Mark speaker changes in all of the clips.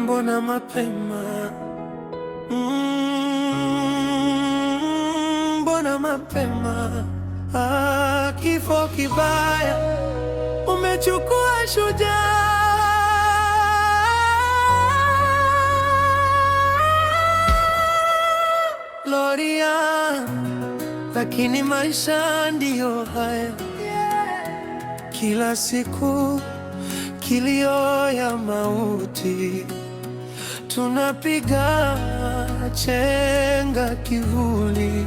Speaker 1: mbona mapema? Mbona mapema? Kifo kibaya umechukua shujaa. Gloria, lakini maisha ndiyo haya. Kila siku kilio ya mauti, tunapiga chenga kivuli.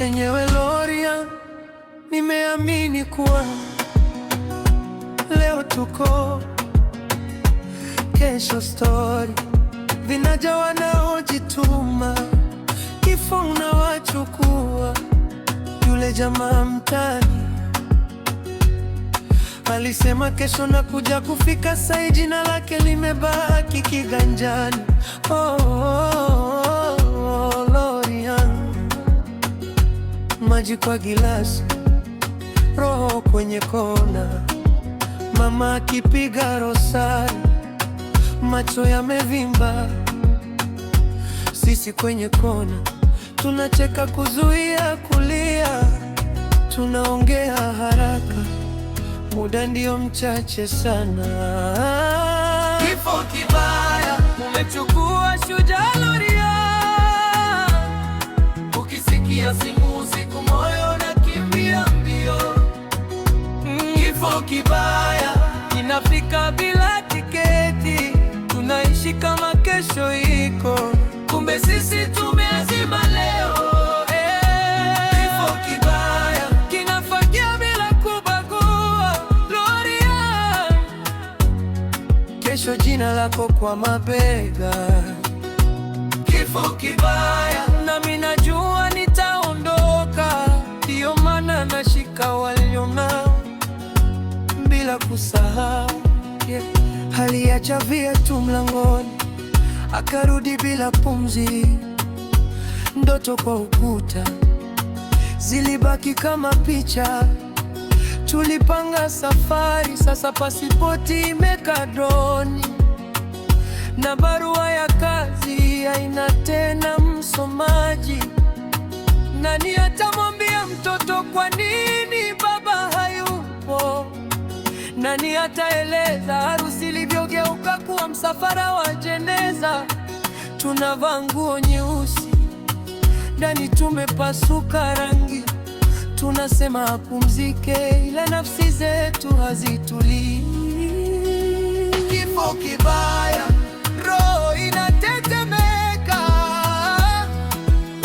Speaker 1: Enyewe Gloria, nimeamini kuwa leo tuko, kesho story. Vinaja wanaojituma, kifo unawachukua. Yule jamaa mtani alisema kesho nakuja kufika, sai jina lake limebaki kiganjani. Gloria, maji kwa gilasi, roho kwenye kona, mama akipiga rosari, macho yamevimba. Sisi kwenye kona tunacheka kuzuia kulia, tunaongea haraka, muda ndio mchache sana. Kifo kibaya umechukua shujaa Gloria. Ukisikia simu usiku moyo unakimbia mbio. Kifo kibaya inafika bila tiketi, tunaishi kama kesho iko, kumbe sisi tumeazima leo. Kifo kibaya kinafagia bila kubagua. Gloria, kesho jina lako kwa mabega. Kifo kibaya, nami najua nitaondoka, ndio maana nashika waliong'aa bila kusahau. Aliacha viatu mlangoni, akarudi bila pumzi. Ndoto kwa ukuta zilibaki kama picha. Tulipanga safari, sasa pasipoti imekaa droni, na barua ya kazi haina tena msomaji. Nani atamwambia mtoto kwa nini baba hayupo? Nani ataeleza harusi ilivyogeuka kuwa msafara wa jeneza? Tunavaa nguo nyeusi, ndani tumepasuka rangi. Tunasema apumzike, ila nafsi zetu hazitulii. Kifo kibaya, roho inatetemeka.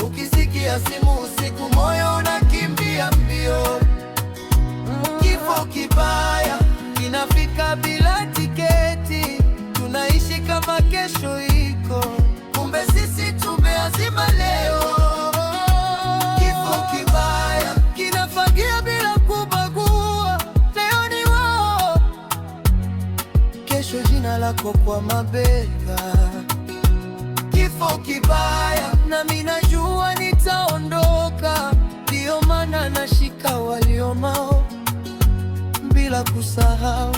Speaker 1: Ukisikia simu usiku moyo unakimbia mbio. Kifo kibaya inafika bila tiketi, tunaishi kama kesho iko, kumbe sisi tumeazima leo. Kifo kibaya kinafagia bila kubagua. Leo ni wao, kesho jina lako kwa mabega. Kifo kibaya, nami najua nitaondoka, ndio maana nashika waliomao bila kusahau.